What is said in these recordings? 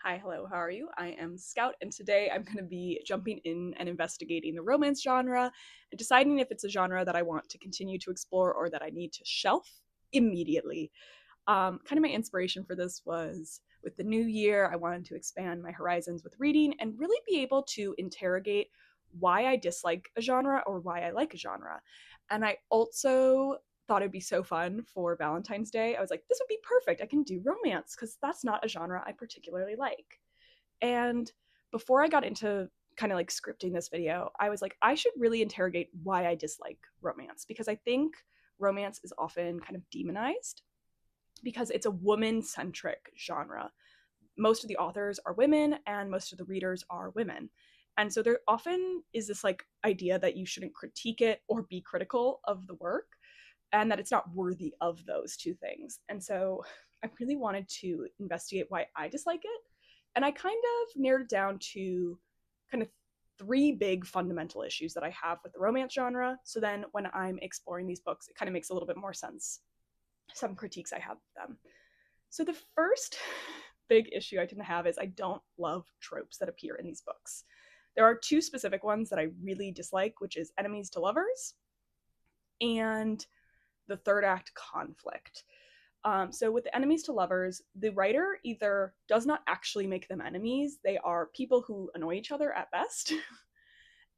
Hi, hello, how are you? I am Scout, and today I'm going to be jumping in and investigating the romance genre and deciding if it's a genre that I want to continue to explore or that I need to shelf immediately. Kind of my inspiration for this was with the new year, I wanted to expand my horizons with reading and really be able to interrogate why I dislike a genre or why I like a genre. And I also thought it'd be so fun for Valentine's Day. I was like, this would be perfect. I can do romance because that's not a genre I particularly like. And before I got into kind of like scripting this video, I was like, I should really interrogate why I dislike romance because I think romance is often kind of demonized because it's a woman centric genre. Most of the authors are women and most of the readers are women. And so there often is this like idea that you shouldn't critique it or be critical of the work and that it's not worthy of those two things. And so I really wanted to investigate why I dislike it. And I kind of narrowed it down to kind of three big fundamental issues that I have with the romance genre. So then when I'm exploring these books, it kind of makes a little bit more sense. Some critiques I have of them. So the first big issue I tend to have is I don't love tropes that appear in these books. There are two specific ones that I really dislike, which is enemies to lovers and the third act conflict. So with the enemies to lovers, the writer either does not actually make them enemies, they are people who annoy each other at best.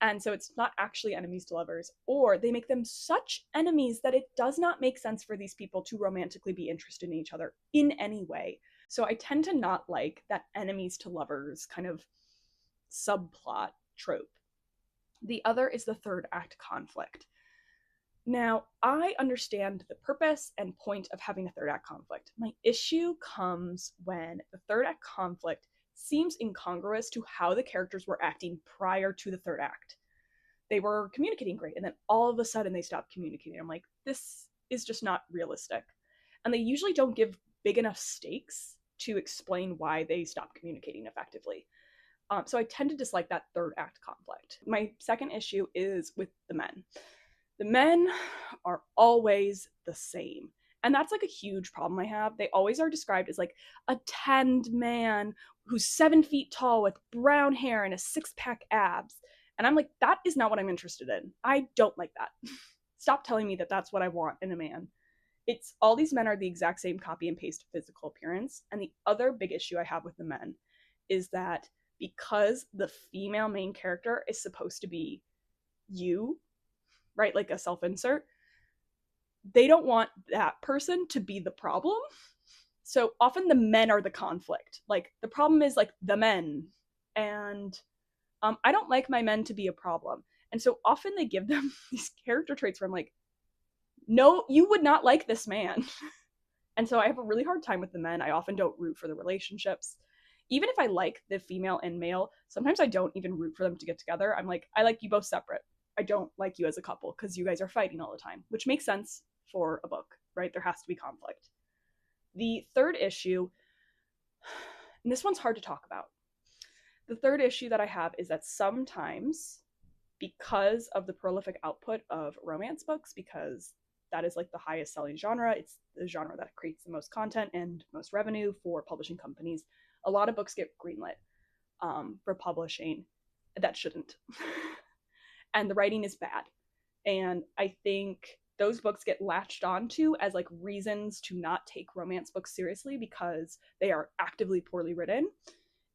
And so it's not actually enemies to lovers, or they make them such enemies that it does not make sense for these people to romantically be interested in each other in any way. So I tend to not like that enemies to lovers kind of subplot trope. The other is the third act conflict. Now, I understand the purpose and point of having a third act conflict. My issue comes when the third act conflict seems incongruous to how the characters were acting prior to the third act. They were communicating great, and then all of a sudden they stopped communicating. I'm like, this is just not realistic. And they usually don't give big enough stakes to explain why they stopped communicating effectively. So I tend to dislike that third act conflict. My second issue is with the men. The men are always the same. And that's like a huge problem I have. They always are described as like a tanned man who's 7 feet tall with brown hair and a six-pack abs. And I'm like, that is not what I'm interested in. I don't like that. Stop telling me that that's what I want in a man. It's all these men are the exact same copy and paste physical appearance. And the other big issue I have with the men is that because the female main character is supposed to be you, right? Like a self-insert. They don't want that person to be the problem. So often the men are the conflict. Like the problem is like the men. And I don't like my men to be a problem. And so often they give them these character traits where I'm like, no, you would not like this man. And so I have a really hard time with the men. I often don't root for the relationships. Even if I like the female and male, sometimes I don't even root for them to get together. I'm like, I like you both separate. I don't like you as a couple because you guys are fighting all the time, which makes sense for a book, right? There has to be conflict. The third issue, and this one's hard to talk about. The third issue that I have is that sometimes, because of the prolific output of romance books, because that is like the highest selling genre, it's the genre that creates the most content and most revenue for publishing companies, a lot of books get greenlit for publishing that shouldn't. And the writing is bad. And I think those books get latched onto as like reasons to not take romance books seriously because they are actively poorly written.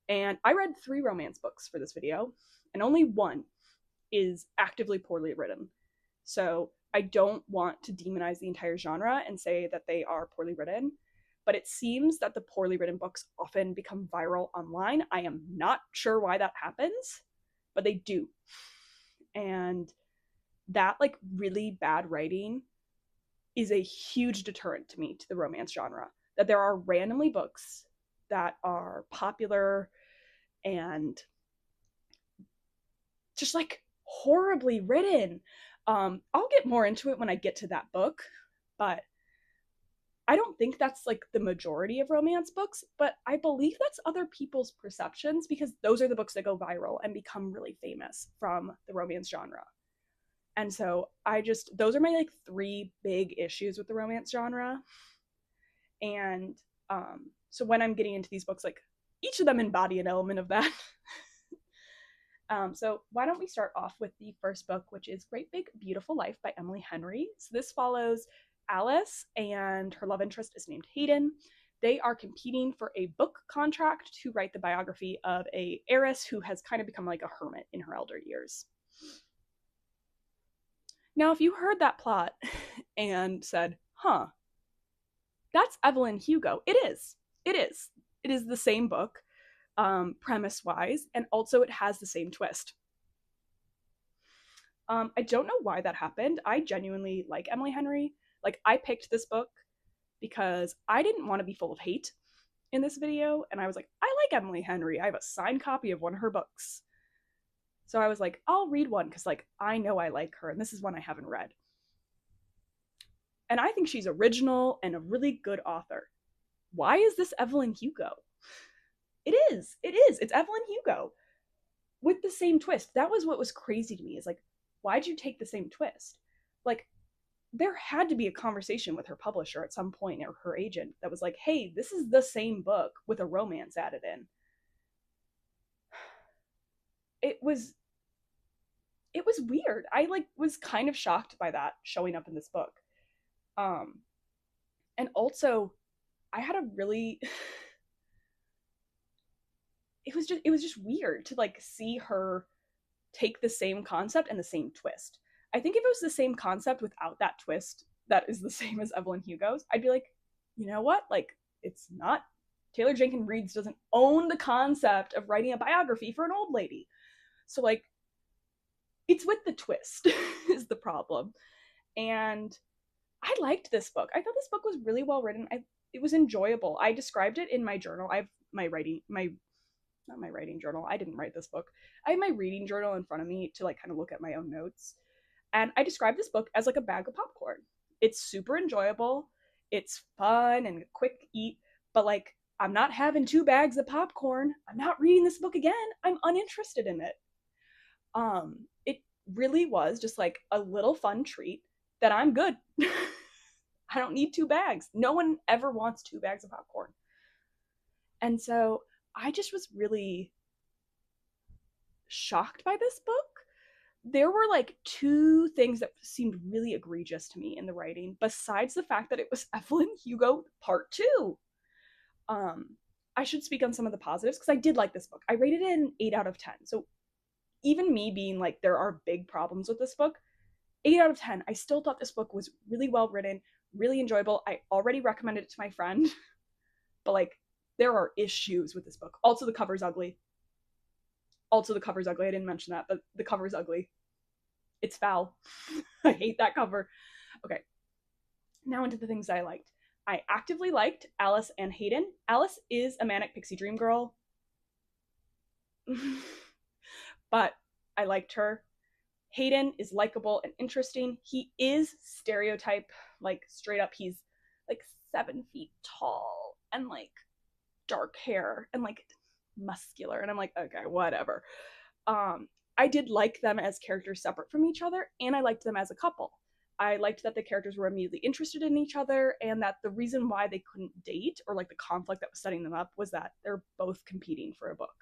And I read 3 romance books for this video, and only one is actively poorly written. So I don't want to demonize the entire genre and say that they are poorly written, but it seems that the poorly written books often become viral online. I am not sure why that happens, but they do. And that like really bad writing is a huge deterrent to me to the romance genre. That there are randomly books that are popular and just like horribly written. I'll get more into it when I get to that book, but I don't think that's like the majority of romance books, but I believe that's other people's perceptions because those are the books that go viral and become really famous from the romance genre. And so those are my like 3 big issues with the romance genre. And so when I'm getting into these books, like each of them embody an element of that. So why don't we start off with the first book, which is Great Big Beautiful Life by Emily Henry. So this follows Alice, and her love interest is named Hayden. They are competing for a book contract to write the biography of a heiress who has kind of become like a hermit in her elder years. Now, if you heard that plot and said, huh, that's Evelyn Hugo, it is. It is. It is the same book, premise-wise, and also it has the same twist. I don't know why that happened. I genuinely like Emily Henry. Like, I picked this book because I didn't want to be full of hate in this video, and I was like, I like Emily Henry. I have a signed copy of one of her books. So I was like, I'll read one because, like, I know I like her, and this is one I haven't read. And I think she's original and a really good author. Why is this Evelyn Hugo? It is. It is. It's Evelyn Hugo with the same twist. That was what was crazy to me, is like, why'd you take the same twist? Like, there had to be a conversation with her publisher at some point, or her agent, that was like, hey, this is the same book with a romance added in. It was weird. I like was kind of shocked by that showing up in this book. And also I had a really it was just weird to like see her take the same concept and the same twist. I think if it was the same concept without that twist that is the same as Evelyn Hugo's, I'd be like, you know what? Like, it's not, Taylor Jenkins Reid doesn't own the concept of writing a biography for an old lady. So like, it's with the twist is the problem. And I liked this book. I thought this book was really well written. It was enjoyable. I described it in my journal. I have not my writing journal. I didn't write this book. I have my reading journal in front of me to like kind of look at my own notes. And I described this book as like a bag of popcorn. It's super enjoyable. It's fun and a quick eat, but like, I'm not having 2 bags of popcorn. I'm not reading this book again. I'm uninterested in it. It really was just like a little fun treat that I'm good. I don't need 2 bags. No one ever wants 2 bags of popcorn. And so I just was really shocked by this book. There were like 2 things that seemed really egregious to me in the writing, besides the fact that it was Evelyn Hugo part 2. I should speak on some of the positives because I did like this book. I rated it an 8 out of 10. So even me being like, there are big problems with this book, 8 out of 10, I still thought this book was really well written, really enjoyable. I already recommended it to my friend, but like, there are issues with this book. Also, the cover's ugly. I didn't mention that, but the cover's ugly. It's foul. I hate that cover. Okay. Now into the things that I liked. I actively liked Alice and Hayden. Alice is a manic pixie dream girl. But I liked her. Hayden is likable and interesting. He is stereotype, like straight up, he's like 7 feet tall and like dark hair and like muscular, and I'm like, okay, whatever. I did like them as characters separate from each other, and I liked them as a couple. I liked that the characters were immediately interested in each other, and that the reason why they couldn't date, or like the conflict that was setting them up, was that they're both competing for a book.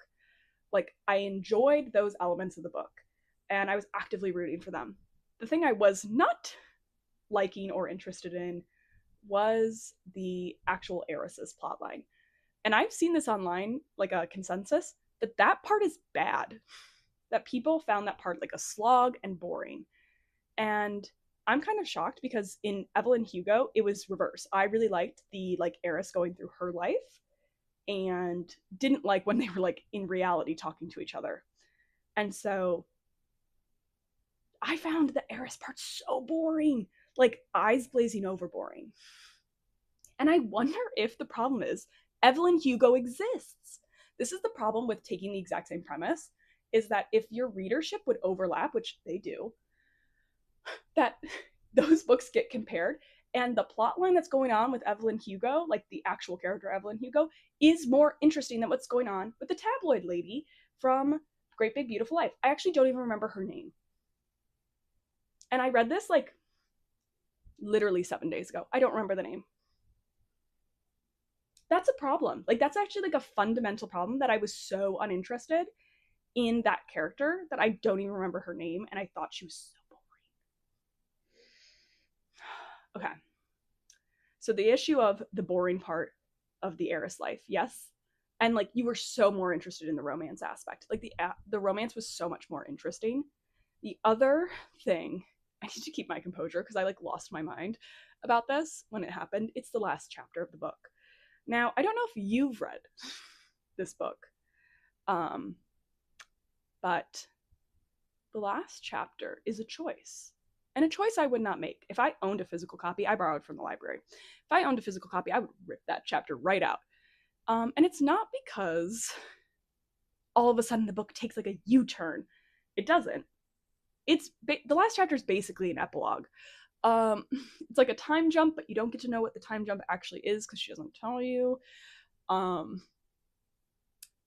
Like, I enjoyed those elements of the book, and I was actively rooting for them. The thing I was not liking or interested in was the actual heiress's plotline. And I've seen this online, like a consensus, that part is bad. That people found that part like a slog and boring. And I'm kind of shocked because in Evelyn Hugo, it was reverse. I really liked the like heiress going through her life, and didn't like when they were like in reality talking to each other. And so I found the heiress part so boring, like eyes glazing over boring. And I wonder if the problem is Evelyn Hugo exists. This is the problem with taking the exact same premise, is that if your readership would overlap, which they do, that those books get compared, and the plot line that's going on with Evelyn Hugo, like the actual character Evelyn Hugo, is more interesting than what's going on with the tabloid lady from Great Big Beautiful Life. I actually don't even remember her name. And I read this like literally 7 days ago. I don't remember the name. that's a problem. Like, that's actually like a fundamental problem, that I was so uninterested in that character that I don't even remember her name, and I thought she was so boring. Okay. So the issue of the boring part of the heiress life, yes. And like, you were so more interested in the romance aspect. Like, the romance was so much more interesting. The other thing, I need to keep my composure because I like lost my mind about this when it happened. It's the last chapter of the book. Now, I don't know if you've read this book, but the last chapter is a choice. And a choice I would not make. If I owned a physical copy, I borrowed from the library. If I owned a physical copy, I would rip that chapter right out. And it's not because all of a sudden the book takes like a U-turn. It doesn't. The last chapter is basically an epilogue. It's like a time jump, but you don't get to know what the time jump actually is because she doesn't tell you.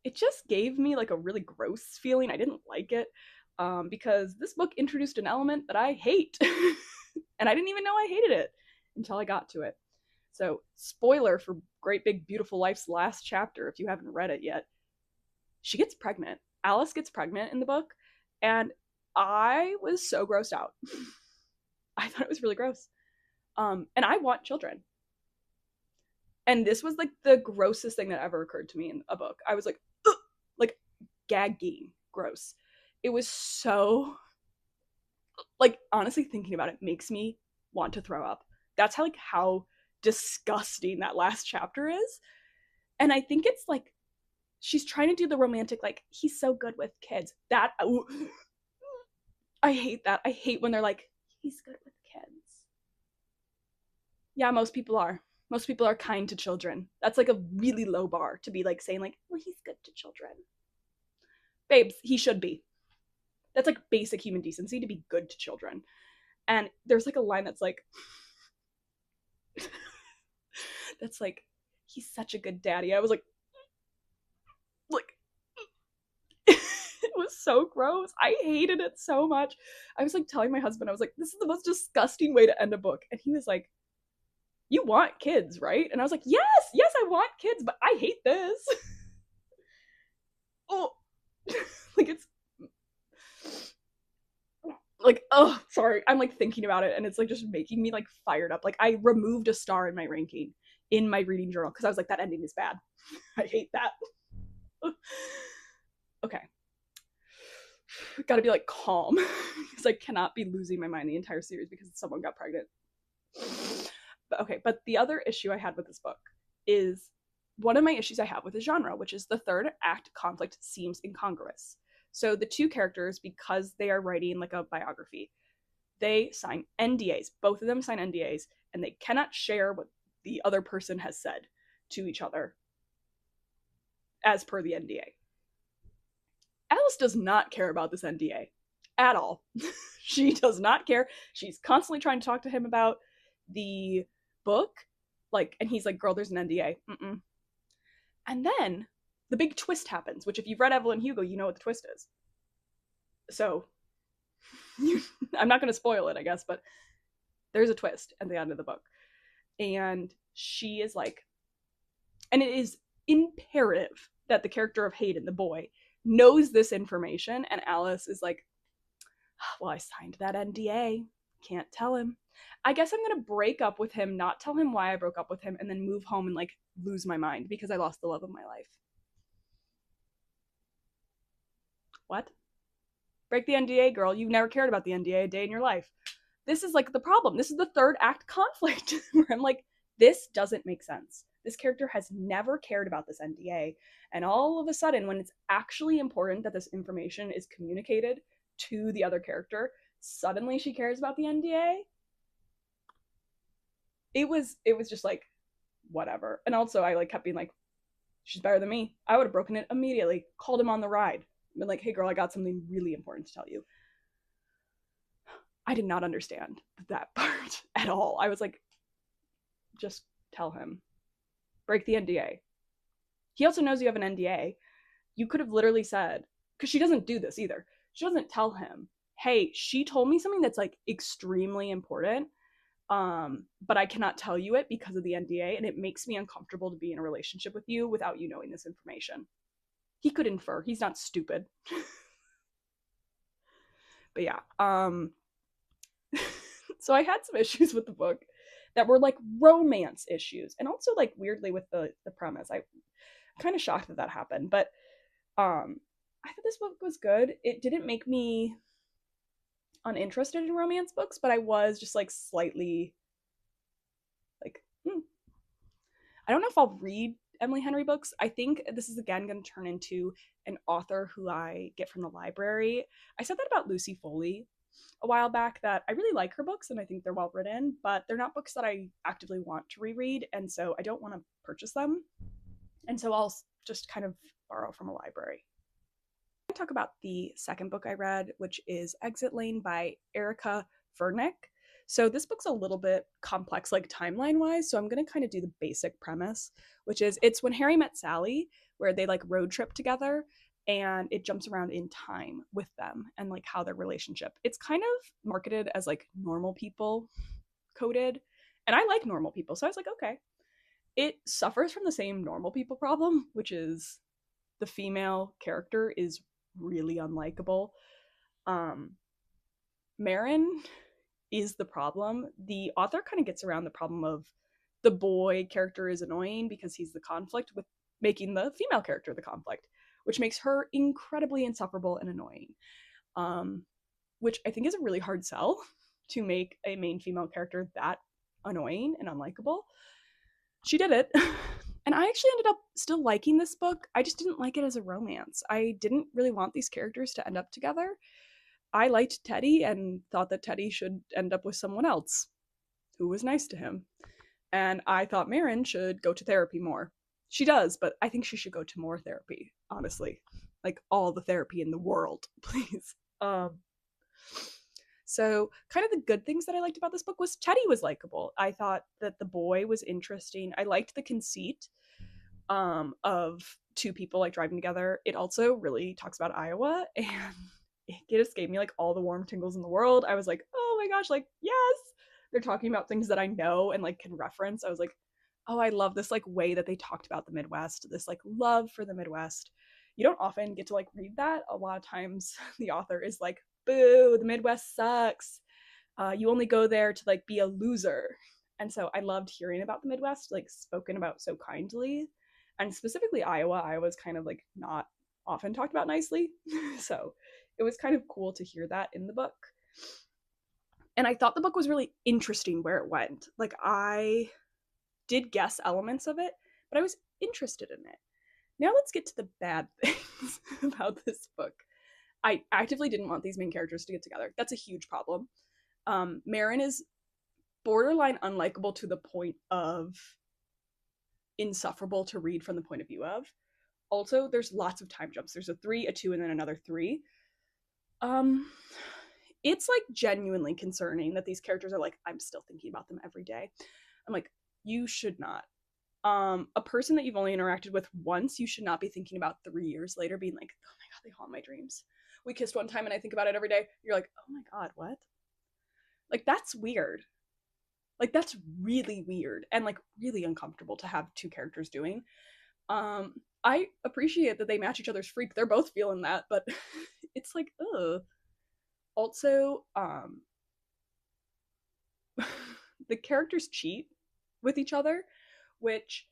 It just gave me like a really gross feeling. I didn't like it. Because this book introduced an element that I hate. And I didn't even know I hated it until I got to it. So, spoiler for Great Big Beautiful Life's last chapter, if you haven't read it yet. She gets pregnant. Alice gets pregnant in the book, and I was so grossed out. I thought it was really gross. And I want children. And this was like the grossest thing that ever occurred to me in a book. I was like, ugh! Like gagging gross. It was so, like, honestly thinking about it makes me want to throw up. That's how disgusting that last chapter is. And I think it's like, she's trying to do the romantic, like, he's so good with kids. That, I hate that. I hate when they're like, he's good with kids. Yeah, most people are. Most people are kind to children. That's like a really low bar to be like saying like, well, he's good to children. Babes, he should be. That's like basic human decency, to be good to children. And there's like a line that's like, that's like, he's such a good daddy. I was like, it was so gross. I hated it so much. I was like telling my husband, I was like, this is the most disgusting way to end a book. And he was like, you want kids, right? And I was like, yes, I want kids, but I hate this. Oh, like it's like, oh, sorry. I'm like thinking about it, and it's like just making me like fired up. Like, I removed a star in my ranking in my reading journal because I was like, that ending is bad. I hate that. Okay. Gotta be like calm because I cannot be losing my mind the entire series because someone got pregnant. But okay, but the other issue I had with this book is one of my issues I have with the genre, which is the third act conflict seems incongruous. So the two characters, because they are writing like a biography, they sign NDAs. Both of them sign NDAs, and they cannot share what the other person has said to each other as per the NDA. Alice does not care about this NDA at all. She does not care. She's constantly trying to talk to him about the book, like, and he's like, girl, there's an NDA. Mm-mm. And then the big twist happens, which if you've read Evelyn Hugo, you know what the twist is. So I'm not going to spoil it, I guess, but there's a twist at the end of the book. And she is like, and it is imperative that the character of Hayden, the boy, knows this information. And Alice is like, well, I signed that NDA. Can't tell him. I guess I'm going to break up with him, not tell him why I broke up with him, and then move home and like lose my mind because I lost the love of my life. What? Break the NDA, girl. You've never cared about the NDA a day in your life. This is like the problem. This is the third act conflict where I'm like, this doesn't make sense. This character has never cared about this NDA. And all of a sudden, when it's actually important that this information is communicated to the other character, suddenly she cares about the NDA. It was just like, whatever. And also I like kept being like, she's better than me. I would have broken it immediately, called him on the ride, been like, hey girl, I got something really important to tell you. I did not understand that part at all. I was like, just tell him. Break the NDA. He also knows you have an NDA. You could have literally said, because she doesn't do this either. She doesn't tell him, hey, she told me something that's like extremely important. But I cannot tell you it because of the NDA, and it makes me uncomfortable to be in a relationship with you without you knowing this information. He could infer. He's not stupid. But yeah, so I had some issues with the book that were like romance issues, and also like weirdly with the premise. I'm kind of shocked that that happened, but I thought this book was good. It didn't make me uninterested in romance books, but I was just like slightly like, I don't know if I'll read Emily Henry books. I think this is again going to turn into an author who I get from the library. I said that about Lucy Foley a while back, that I really like her books and I think they're well written, but they're not books that I actively want to reread, and so I don't want to purchase them. And so I'll just kind of borrow from a library. I talk about the second book I read, which is Exit Lane by Erica Furnick. So this book's a little bit complex, like timeline wise. So I'm going to kind of do the basic premise, which is it's when Harry met Sally, where they like road trip together, and it jumps around in time with them and like how their relationship. It's kind of marketed as like normal people coded. And I like normal people. So I was like, okay. It suffers from the same normal people problem, which is the female character is really unlikable. Marin is the problem. The author kind of gets around the problem of the boy character is annoying because he's the conflict, with making the female character the conflict, which makes her incredibly insufferable and annoying. Which I think is a really hard sell, to make a main female character that annoying and unlikable. She did it. And I actually ended up still liking this book. I just didn't like it as a romance. I didn't really want these characters to end up together. I liked Teddy and thought that Teddy should end up with someone else who was nice to him. And I thought Marin should go to therapy more. She does, but I think she should go to more therapy, honestly. Like all the therapy in the world, please. So kind of the good things that I liked about this book was Teddy was likable. I thought that the boy was interesting. I liked the conceit of two people like driving together. It also really talks about Iowa, and it just gave me like all the warm tingles in the world. I was like, oh my gosh, like yes, they're talking about things that I know and like can reference. I was like, oh, I love this like way that they talked about the Midwest, this like love for the Midwest. You don't often get to like read that. A lot of times the author is like, boo, the Midwest sucks. You only go there to like be a loser. And so I loved hearing about the Midwest like spoken about so kindly. And specifically Iowa. Iowa's kind of like not often talked about nicely. So it was kind of cool to hear that in the book. And I thought the book was really interesting where it went. Like I did guess elements of it, but I was interested in it. Now let's get to the bad things about this book. I actively didn't want these main characters to get together. That's a huge problem. Marin is borderline unlikable to the point of insufferable to read from the point of view of. Also, there's lots of time jumps. There's a 3, a 2, and then another 3. It's like genuinely concerning that these characters are like, I'm still thinking about them every day. I'm like, you should not. A person that you've only interacted with once, you should not be thinking about 3 years later, being like, oh my god, they haunt my dreams. We kissed one time and I think about it every day. You're like, oh my god, what? Like, that's weird. Like, that's really weird and like really uncomfortable to have two characters doing. I appreciate that they match each other's freak. They're both feeling that, but it's like, ugh. Also, the characters cheat with each other, which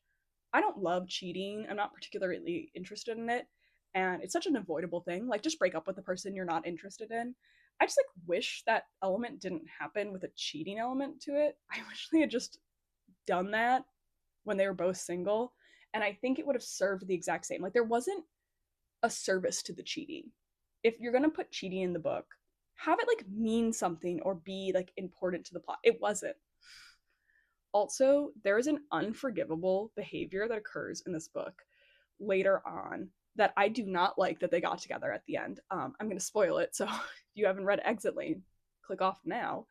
I don't love cheating. I'm not particularly interested in it. And it's such an avoidable thing. Like, just break up with the person you're not interested in. I just like wish that element didn't happen with a cheating element to it. I wish they had just done that when they were both single. And I think it would have served the exact same. Like, there wasn't a service to the cheating. If you're going to put cheating in the book, have it like mean something or be like important to the plot. It wasn't. Also, there is an unforgivable behavior that occurs in this book later on that I do not like that they got together at the end. I'm going to spoil it. So if you haven't read Exit Lane, click off now.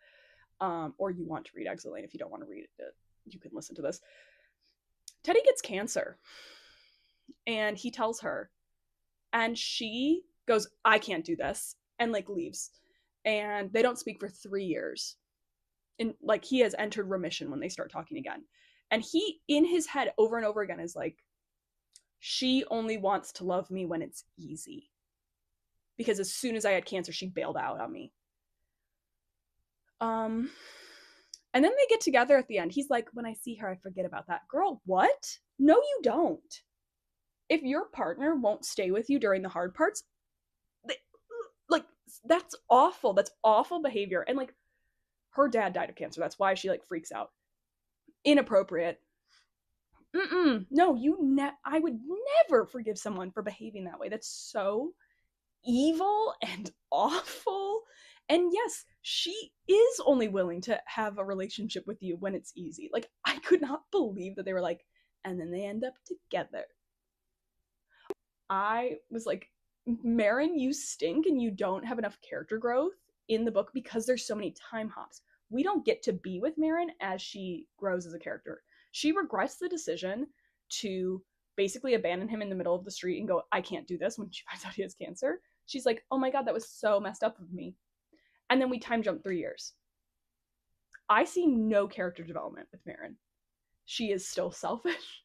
Or you want to read Exit Lane. If you don't want to read it, you can listen to this. Teddy gets cancer. And he tells her. And she goes, I can't do this. And like leaves. And they don't speak for 3 years. in like he has entered remission when they start talking again. And he in his head over and over again is like, she only wants to love me when it's easy. Because as soon as I had cancer, she bailed out on me. And then they get together at the end. He's like, when I see her, I forget about that. Girl, what? No, you don't. If your partner won't stay with you during the hard parts, they, like, that's awful. That's awful behavior. And like, her dad died of cancer. That's why she like freaks out. Inappropriate. No, I would never forgive someone for behaving that way. That's so evil and awful. And yes, she is only willing to have a relationship with you when it's easy. Like, I could not believe that they were like, and then they end up together. I was like, Marin, you stink and you don't have enough character growth in the book because there's so many time hops. We don't get to be with Marin as she grows as a character. She regrets the decision to basically abandon him in the middle of the street and go, I can't do this when she finds out he has cancer. She's like, oh my God, that was so messed up of me. And then we time jump 3 years. I see no character development with Marin. She is still selfish.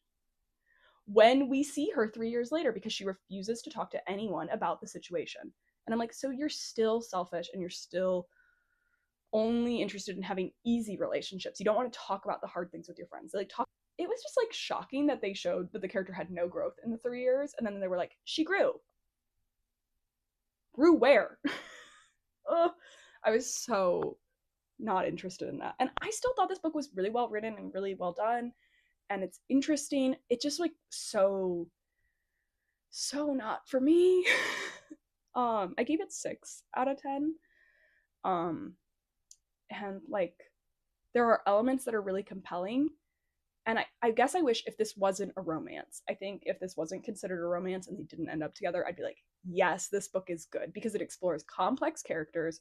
When we see her 3 years later, because she refuses to talk to anyone about the situation. And I'm like, so you're still selfish and you're still only interested in having easy relationships. You don't want to talk about the hard things with your friends. Like, it was just like shocking that they showed that the character had no growth in the 3 years. And then they were like, she grew. Grew where? I was so not interested in that. And I still thought this book was really well written and really well done. And it's interesting. It just like so not for me. I gave it 6 out of 10. And like there are elements that are really compelling. And I guess I wish if this wasn't a romance, I think if this wasn't considered a romance and they didn't end up together, I'd be like, yes, this book is good because it explores complex characters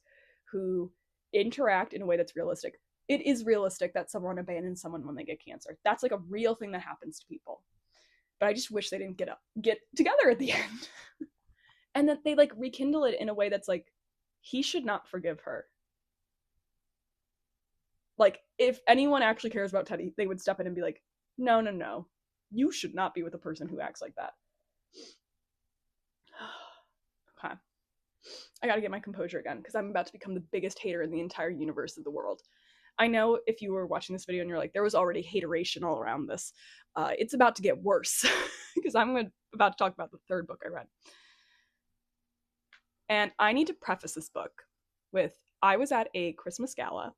who interact in a way that's realistic. It is realistic that someone abandons someone when they get cancer. That's like a real thing that happens to people. But I just wish they didn't get together at the end. And that they like rekindle it in a way that's like, he should not forgive her. Like, if anyone actually cares about Teddy, they would step in and be like, no. You should not be with a person who acts like that. Okay. I gotta get my composure again, because I'm about to become the biggest hater in the entire universe of the world. I know if you were watching this video and you're like, there was already hateration all around this, it's about to get worse, because I'm about to talk about the 3rd book I read. And I need to preface this book with, I was at a Christmas gala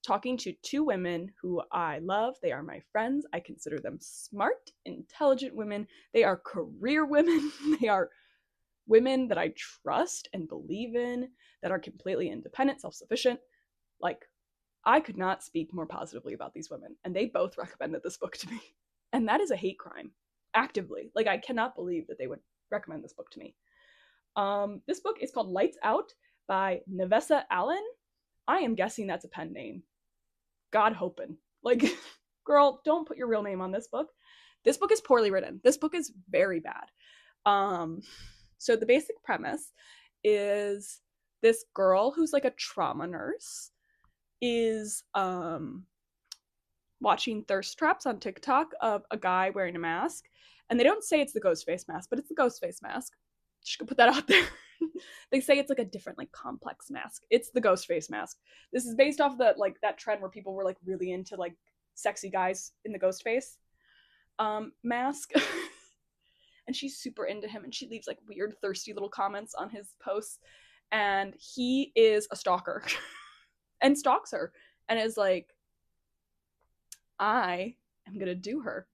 talking to 2 women who I love. They are my friends. I consider them smart, intelligent women. They are career women. They are women that I trust and believe in, that are completely independent, self-sufficient. Like, I could not speak more positively about these women, and they both recommended this book to me. And that is a hate crime, actively. Like, I cannot believe that they would recommend this book to me. This book is called Lights Out by Nevessa Allen. I am guessing that's a pen name. God hoping. Like, girl, don't put your real name on this book. This book is poorly written. This book is very bad. So the basic premise is this girl who's like a trauma nurse is watching thirst traps on TikTok of a guy wearing a mask. And they don't say it's the ghost face mask, but it's the ghost face mask. Just gonna put that out there. They say it's like a different, like, complex mask. It's the ghost face mask. This is based off the like that trend where people were like really into like sexy guys in the ghost face mask. And she's super into him, and she leaves like weird thirsty little comments on his posts, and he is a stalker and stalks her and is like, I am gonna do her.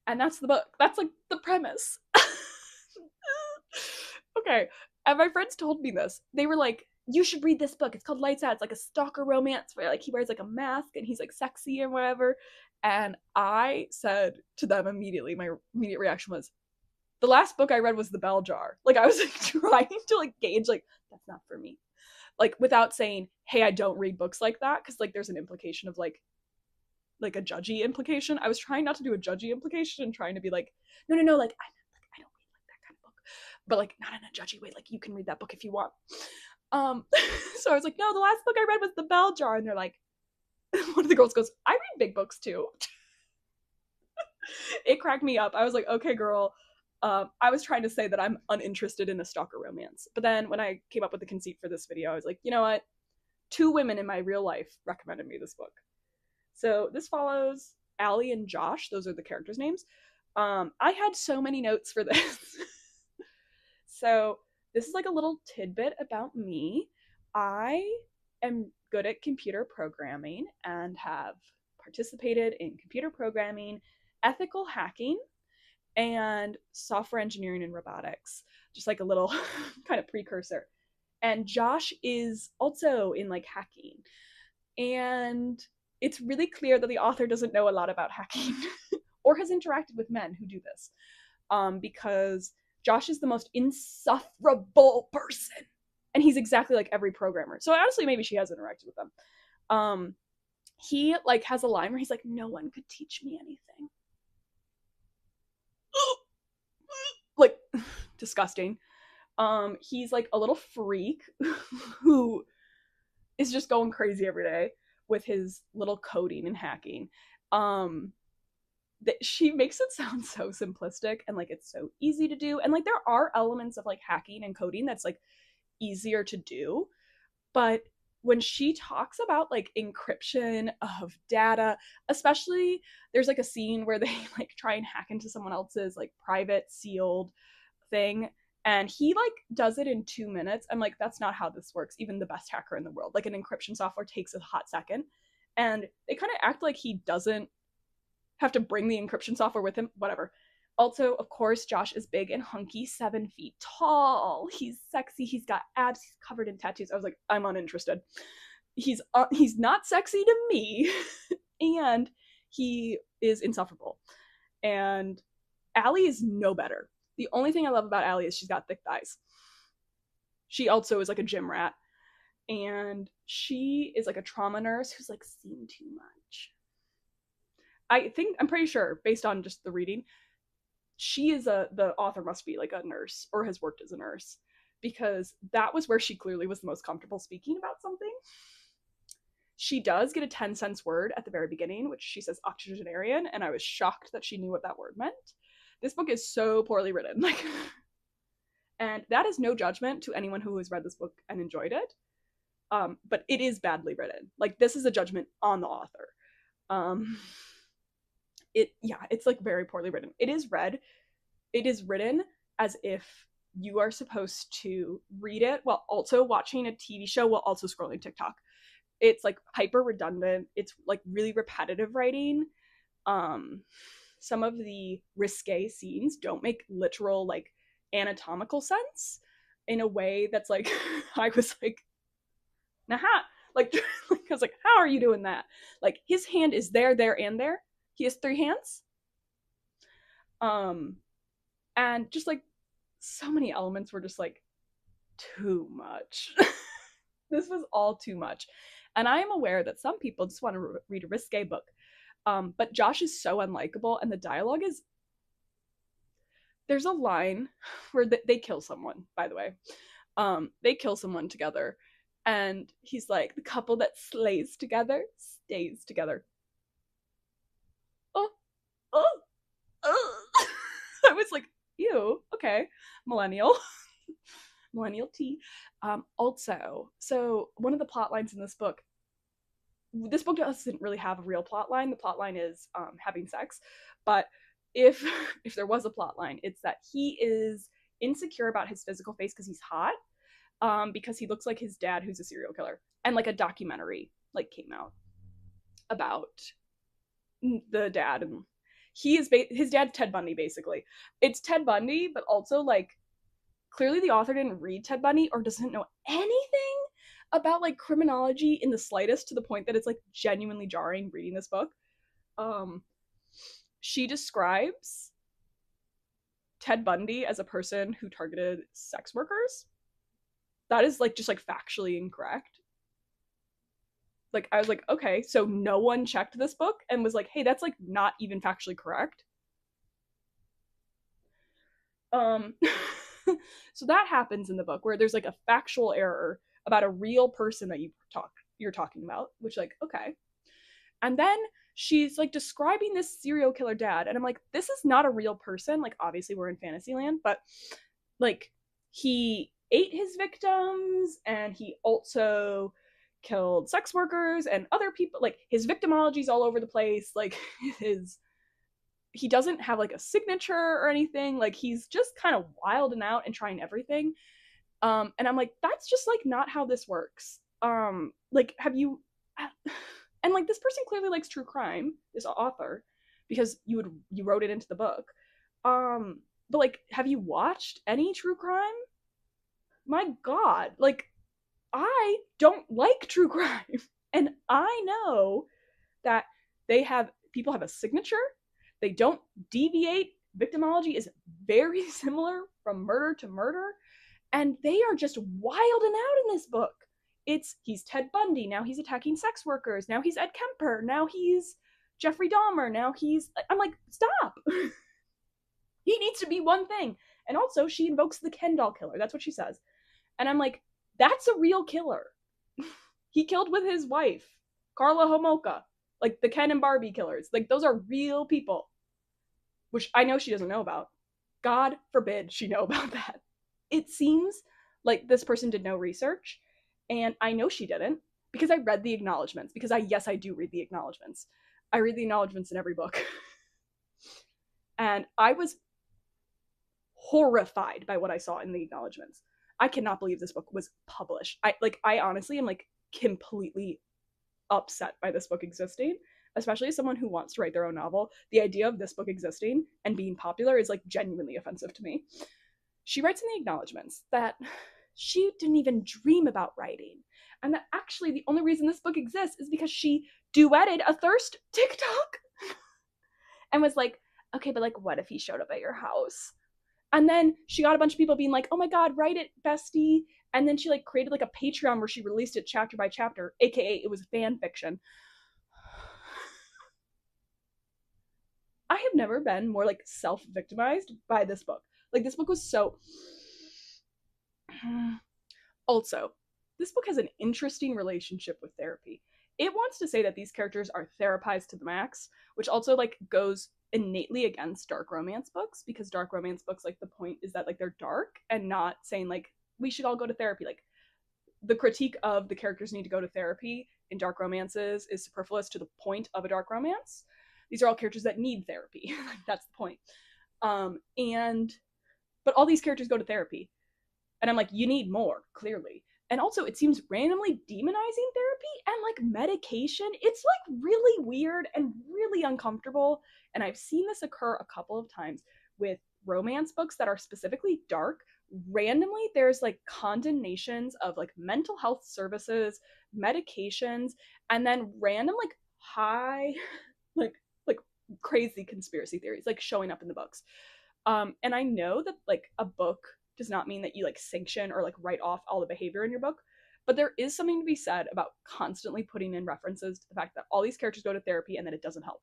And that's the book. That's like the premise. Okay, and my friends told me this. They were like, you should read this book. It's called Lights Out. It's like a stalker romance where like he wears like a mask and he's like sexy and whatever. And I said to them immediately, my immediate reaction was, the last book I read was The Bell Jar. Like, I was like trying to like gauge, like, that's not for me. Like, without saying, hey, I don't read books like that, because like there's an implication of like a judgy implication. I was trying not to do a judgy implication and trying to be like, no, like I don't read like that kind of book. But like not in a judgy way, like you can read that book if you want. So I was like, no, the last book I read was The Bell Jar. And they're like, one of the girls goes, I read big books too. It cracked me up. I was like, okay, girl. I was trying to say that I'm uninterested in a stalker romance. But then when I came up with the conceit for this video, I was like, you know what? 2 women in my real life recommended me this book. So this follows Allie and Josh. Those are the characters' names. I had so many notes for this. So this is like a little tidbit about me. I am good at computer programming and have participated in computer programming, ethical hacking, and software engineering and robotics. Just like a little kind of precursor. And Josh is also in like hacking. And it's really clear that the author doesn't know a lot about hacking or has interacted with men who do this. Because Josh is the most insufferable person. And he's exactly like every programmer. So honestly, maybe she has interacted with them. He like has a line where he's like, no one could teach me anything. Like, disgusting. He's like a little freak who is just going crazy every day with his little coding and hacking. She makes it sound so simplistic and like it's so easy to do. And like there are elements of like hacking and coding that's like easier to do. But when she talks about like encryption of data, especially there's like a scene where they like try and hack into someone else's like private sealed thing, and he like does it in 2 minutes. I'm like, that's not how this works. Even the best hacker in the world, like an encryption software takes a hot second. And they kind of act like he doesn't have to bring the encryption software with him, whatever. Also, of course, Josh is big and hunky, 7 feet tall. He's sexy. He's got abs. He's covered in tattoos. I was like, I'm uninterested. He's not sexy to me, and he is insufferable. And Allie is no better. The only thing I love about Allie is she's got thick thighs. She also is like a gym rat, and she is like a trauma nurse who's like seen too much. I'm pretty sure, based on just the reading, the author must be like a nurse or has worked as a nurse, because that was where she clearly was the most comfortable speaking about something. She does get a 10-cent word at the very beginning, which she says octogenarian, and I was shocked that she knew what that word meant. This book is so poorly written. Like, and that is no judgment to anyone who has read this book and enjoyed it. But it is badly written. Like, this is a judgment on the author. It's like very poorly written. It is written as if you are supposed to read it while also watching a TV show while also scrolling TikTok. It's like hyper redundant. It's like really repetitive writing. Some of the risque scenes don't make literal like anatomical sense in a way that's like I was like, nah, like I was like, how are you doing that? Like his hand is there, and there. He has 3 hands. And just like so many elements were just like too much. This was all too much. And I am aware that some people just want to read a risque book. But Josh is so unlikable, and the dialogue is... There's a line where they kill someone, by the way. They kill someone together, and he's like, the couple that slays together stays together. I was like, ew, okay, millennial tea. Also, so one of the plot lines in this book doesn't really have a real plot line. The plot line is having sex, but if there was a plot line, it's that he is insecure about his physical face because he's hot, because he looks like his dad, who's a serial killer. And like a documentary like came out about the dad, and his dad's Ted Bundy, basically. It's Ted Bundy, but also like clearly the author didn't read Ted Bundy or doesn't know anything about like criminology in the slightest, to the point that it's like genuinely jarring reading this book. She describes Ted Bundy as a person who targeted sex workers. That is like just like factually incorrect. Like I was like, okay, so no one checked this book and was like, hey, that's like not even factually correct. So that happens in the book, where there's like a factual error about a real person that you're talking about, which like, okay. And then she's like describing this serial killer dad, and I'm like, this is not a real person. Like, obviously we're in Fantasyland, but like, he ate his victims, and he also killed sex workers and other people. Like, his victimology's all over the place. Like, his he doesn't have like a signature or anything. Like, he's just kind of wild and out and trying everything. And I'm like, that's just like not how this works. Like, have you and like, this person clearly likes true crime, this author, because you wrote it into the book. But like, have you watched any true crime? My God, like, I don't like true crime. And I know that people have a signature. They don't deviate. Victimology is very similar from murder to murder. And they are just wilding out in this book. He's Ted Bundy, now he's attacking sex workers, now he's Ed Kemper, now he's Jeffrey Dahmer, I'm like, stop. He needs to be one thing. And also, she invokes the Ken doll killer. That's what she says. And I'm like, that's a real killer. He killed with his wife, Karla Homolka. Like, the Ken and Barbie killers. Like, those are real people. Which I know she doesn't know about. God forbid she know about that. It seems like this person did no research. And I know she didn't, because I read the acknowledgments. Because I do read the acknowledgments. I read the acknowledgments in every book. And I was horrified by what I saw in the acknowledgments. I cannot believe this book was published. I honestly am like completely upset by this book existing, especially as someone who wants to write their own novel. The idea of this book existing and being popular is like genuinely offensive to me. She writes in the acknowledgments that she didn't even dream about writing, and that actually the only reason this book exists is because she duetted a thirst TikTok and was like, okay, but like, what if he showed up at your house? And then she got a bunch of people being like, oh my God, write it, bestie. And then she like created like a Patreon where she released it chapter by chapter, aka it was fan fiction. I have never been more like self-victimized by this book. Like, this book was so. Also, this book has an interesting relationship with therapy. It wants to say that these characters are therapized to the max, which also like goes innately against dark romance books, because dark romance books, like, the point is that like they're dark and not saying like we should all go to therapy. Like, the critique of the characters need to go to therapy in dark romances is superfluous to the point of a dark romance. These are all characters that need therapy. That's the point. But all these characters go to therapy, and I'm like, you need more, clearly. And also, it seems randomly demonizing therapy and like medication. It's like really weird and really uncomfortable. And I've seen this occur a couple of times with romance books that are specifically dark. Randomly, there's like condemnations of like mental health services, medications, and then random like high, like crazy conspiracy theories like showing up in the books. And I know that like a book does not mean that you like sanction or like write off all the behavior in your book, but there is something to be said about constantly putting in references to the fact that all these characters go to therapy and that it doesn't help,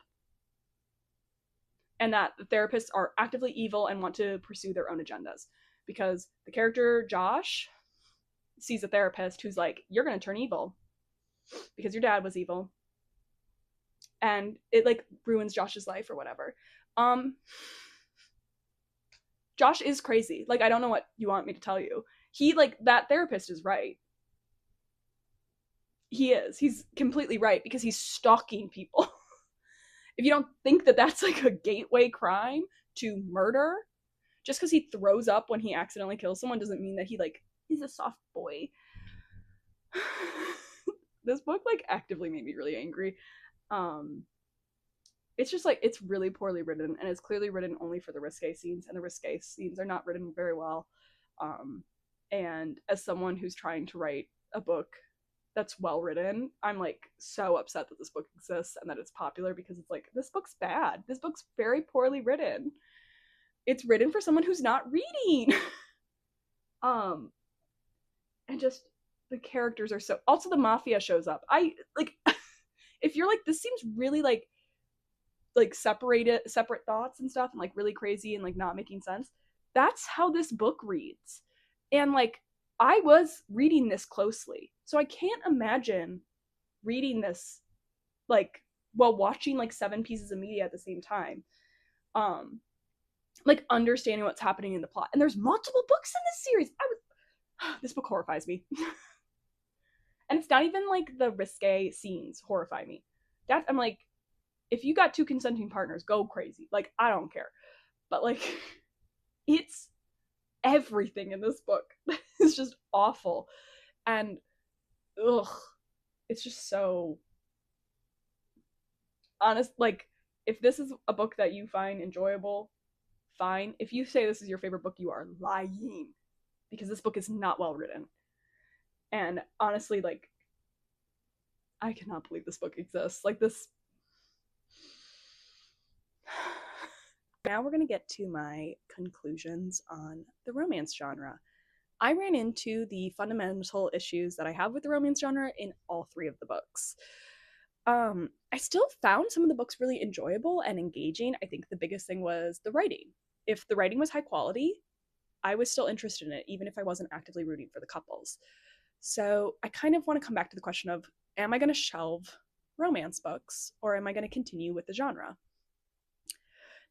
and that the therapists are actively evil and want to pursue their own agendas. Because the character Josh sees a therapist who's like, you're gonna turn evil because your dad was evil, and it like ruins Josh's life or whatever. Josh is crazy. Like, I don't know what you want me to tell you. He, like, that therapist is right. He is. He's completely right, because he's stalking people. If you don't think that that's, like, a gateway crime to murder, just because he throws up when he accidentally kills someone doesn't mean that he, like, is a soft boy. This book, like, actively made me really angry. It's just like, it's really poorly written, and it's clearly written only for the risque scenes, and the risque scenes are not written very well. And as someone who's trying to write a book that's well written, I'm like so upset that this book exists and that it's popular, because it's like, this book's bad. This book's very poorly written. It's written for someone who's not reading. And just the characters are so. Also, the mafia shows up. I like. If you're like, this seems really like separate thoughts and stuff, and like really crazy and like not making sense, that's how this book reads. And like, I was reading this closely. So I can't imagine reading this like while watching like 7 pieces of media at the same time. Like understanding what's happening in the plot. And there's multiple books in this series. This book horrifies me. And it's not even like the risque scenes horrify me. That I'm like, if you got 2 consenting partners, go crazy. Like, I don't care. But like, it's everything in this book. It's just awful. And ugh, it's just so honest. Like, if this is a book that you find enjoyable, fine. If you say this is your favorite book, you are lying, because this book is not well written. And honestly, like, I cannot believe this book exists. Like, this. Now we're going to get to my conclusions on the romance genre. I ran into the fundamental issues that I have with the romance genre in all 3 of the books. I still found some of the books really enjoyable and engaging. I think the biggest thing was the writing. If the writing was high quality, I was still interested in it, even if I wasn't actively rooting for the couples. So I kind of want to come back to the question of, am I going to shelve romance books, or am I going to continue with the genre?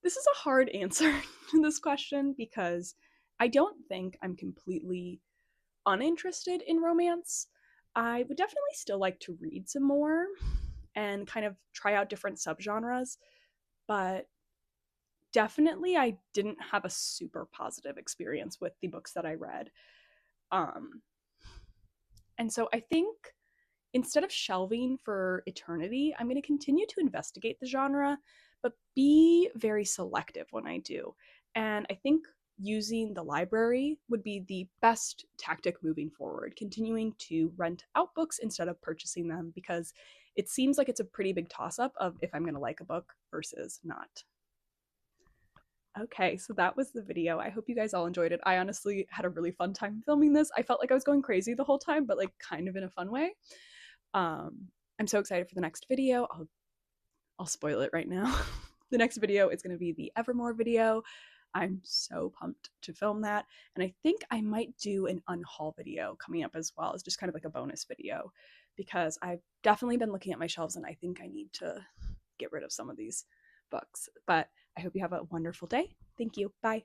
This is a hard answer to this question, because I don't think I'm completely uninterested in romance. I would definitely still like to read some more and kind of try out different subgenres, but definitely I didn't have a super positive experience with the books that I read. And so I think instead of shelving for eternity, I'm going to continue to investigate the genre, but be very selective when I do. And I think using the library would be the best tactic moving forward, continuing to rent out books instead of purchasing them, because it seems like it's a pretty big toss-up of if I'm going to like a book versus not. Okay, so that was the video. I hope you guys all enjoyed it. I honestly had a really fun time filming this. I felt like I was going crazy the whole time, but like kind of in a fun way. I'm so excited for the next video. I'll spoil it right now. The next video is going to be the Evermore video. I'm so pumped to film that. And I think I might do an unhaul video coming up as well. It's just kind of like a bonus video, because I've definitely been looking at my shelves and I think I need to get rid of some of these books. But I hope you have a wonderful day. Thank you. Bye.